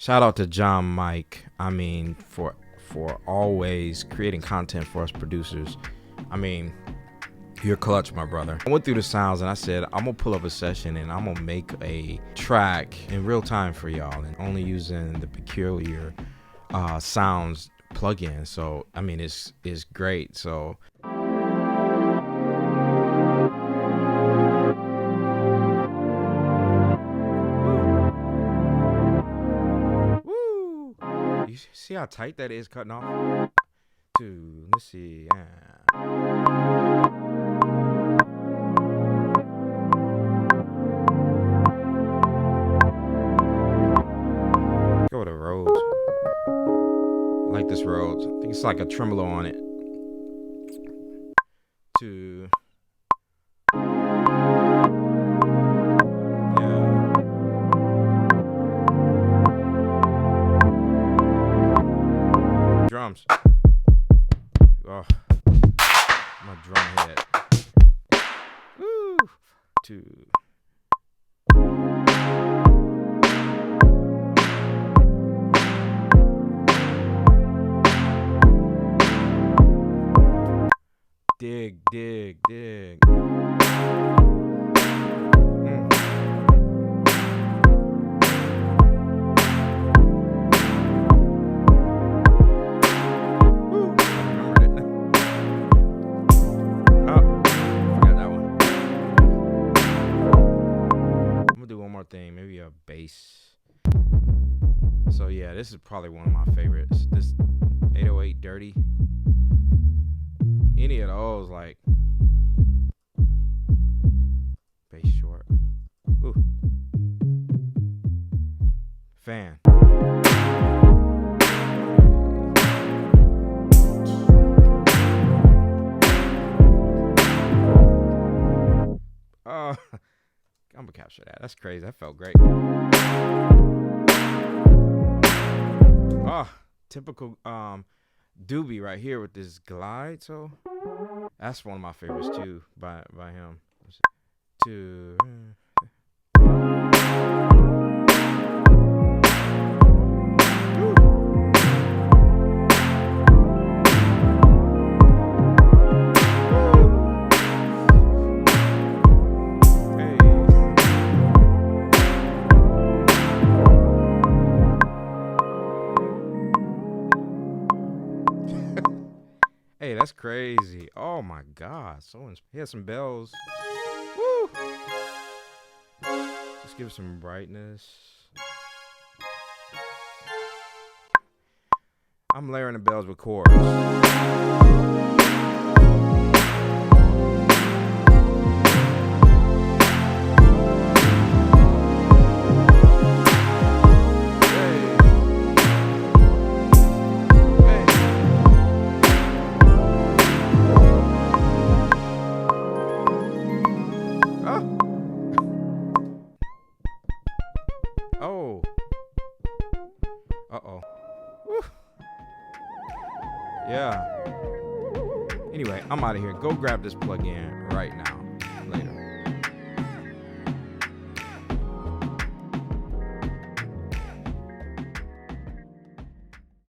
Shout out to John Mike. I mean, for always creating content for us producers. I mean, you're clutch, my brother. I went through the sounds and I said, I'm gonna pull up a session and I'm gonna make a track in real time for y'all, and only using the peculiar sounds plugin. So I mean, it's great. So woo. You see how tight that is cutting off? Let's see. Go to Rhodes. I like this Rhodes. I think it's like a tremolo on it. Drums. Oh, my drum head. Woo. 2. Dig. Thing, maybe a bass. So yeah, this is probably one of my favorites. This 808 Dirty. Any of those, like bass short. Ooh. Fan. I'm gonna capture that. That's crazy. That felt great. Typical Doobie right here with this glide. So that's one of my favorites too by him. 2. Hey, that's crazy. Oh my God. He has some bells. Woo! Just give it some brightness. I'm layering the bells with chords. Oh. Uh-oh. Woo. Yeah. Anyway, I'm out of here. Go grab this plug-in right now.